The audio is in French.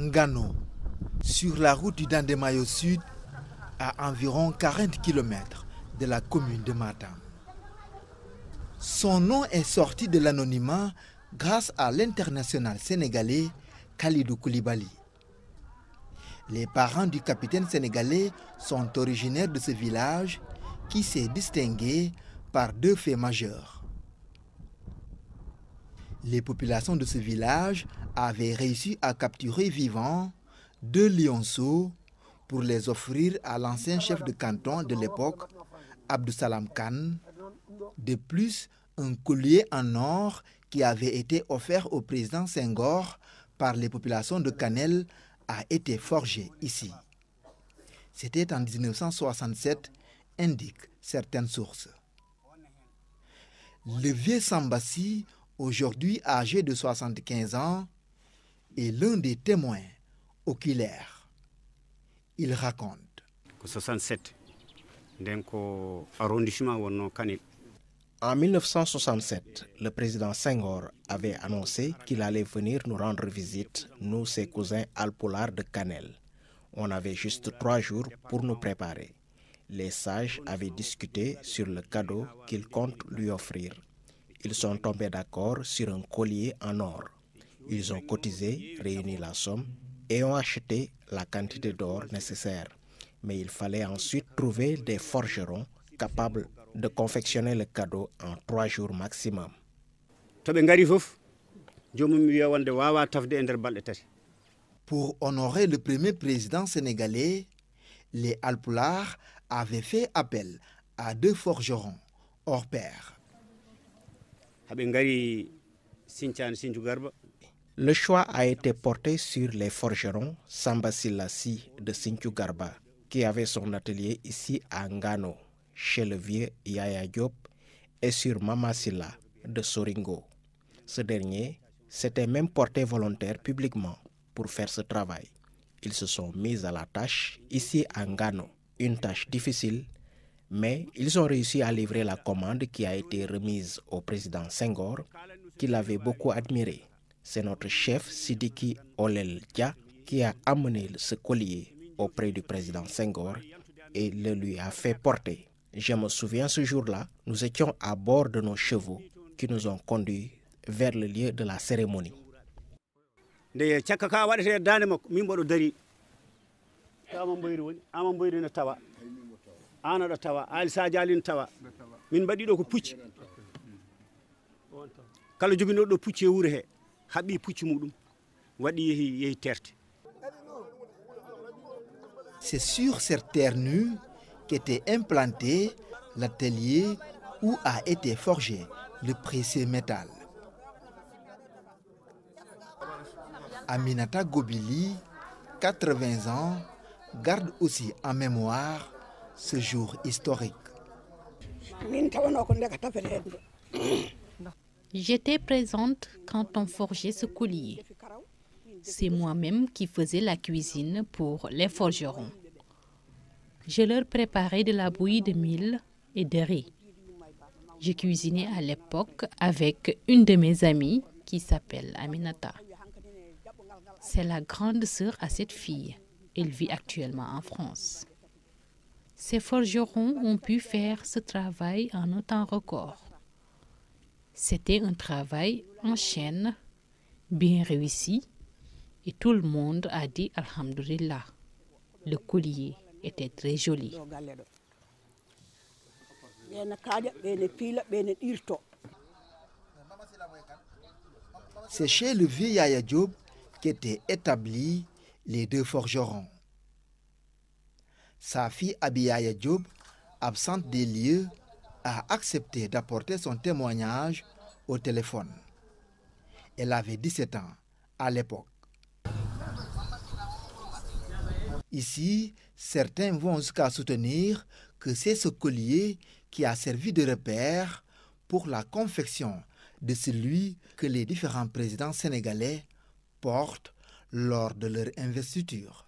Ngano, sur la route du Dandemayo Sud, à environ 40 km de la commune de Matam. Son nom est sorti de l'anonymat grâce à l'international sénégalais Khalidou Koulibaly. Les parents du capitaine sénégalais sont originaires de ce village qui s'est distingué par deux faits majeurs. Les populations de ce village avaient réussi à capturer vivants deux lionceaux pour les offrir à l'ancien chef de canton de l'époque, Abdou Salam Khan. De plus, un collier en or qui avait été offert au président Senghor par les populations de Kanel a été forgé ici. C'était en 1967, indiquent certaines sources. Le vieux Sambassi, aujourd'hui âgé de 75 ans, est l'un des témoins oculaires. Il raconte. En 1967, le président Senghor avait annoncé qu'il allait venir nous rendre visite, nous, ses cousins alpulaars de Kanel. On avait juste 3 jours pour nous préparer. Les sages avaient discuté sur le cadeau qu'ils comptent lui offrir. Ils sont tombés d'accord sur un collier en or. Ils ont cotisé, réuni la somme et ont acheté la quantité d'or nécessaire. Mais il fallait ensuite trouver des forgerons capables de confectionner le cadeau en 3 jours maximum. Pour honorer le premier président sénégalais, les Alpulaars avaient fait appel à 2 forgerons hors pair. Le choix a été porté sur les forgerons Samba Silassi de Sinthiou Garba, qui avait son atelier ici à Ngano, chez le vieux Yaya Diop, et sur Mama Silla de Soringo. Ce dernier s'était même porté volontaire publiquement pour faire ce travail. Ils se sont mis à la tâche ici à Ngano, une tâche difficile, mais ils ont réussi à livrer la commande qui a été remise au président Senghor, qui l'avait beaucoup admiré. C'est notre chef Sidiki Olel Dia qui a amené ce collier auprès du président Senghor et le lui a fait porter. Je me souviens ce jour-là, nous étions à bord de nos chevaux qui nous ont conduits vers le lieu de la cérémonie. C'est sur cette terre nue qu'était implanté l'atelier où a été forgé le précieux métal. Aminata Gobili, 80 ans, garde aussi en mémoire ce jour historique. J'étais présente quand on forgeait ce collier. C'est moi-même qui faisais la cuisine pour les forgerons. Je leur préparais de la bouillie de mil et de riz. Je cuisinais à l'époque avec une de mes amies qui s'appelle Aminata. C'est la grande sœur à cette fille. Elle vit actuellement en France. Ces forgerons ont pu faire ce travail en un temps record. C'était un travail en chaîne, bien réussi, et tout le monde a dit Alhamdulillah. Le collier était très joli. C'est chez le vieux Yaya Diop qu'étaient établis les 2 forgerons. Sa fille Abiyaya Diop, absente des lieux, a accepté d'apporter son témoignage au téléphone. Elle avait 17 ans à l'époque. Ici, certains vont jusqu'à soutenir que c'est ce collier qui a servi de repère pour la confection de celui que les différents présidents sénégalais portent lors de leur investiture.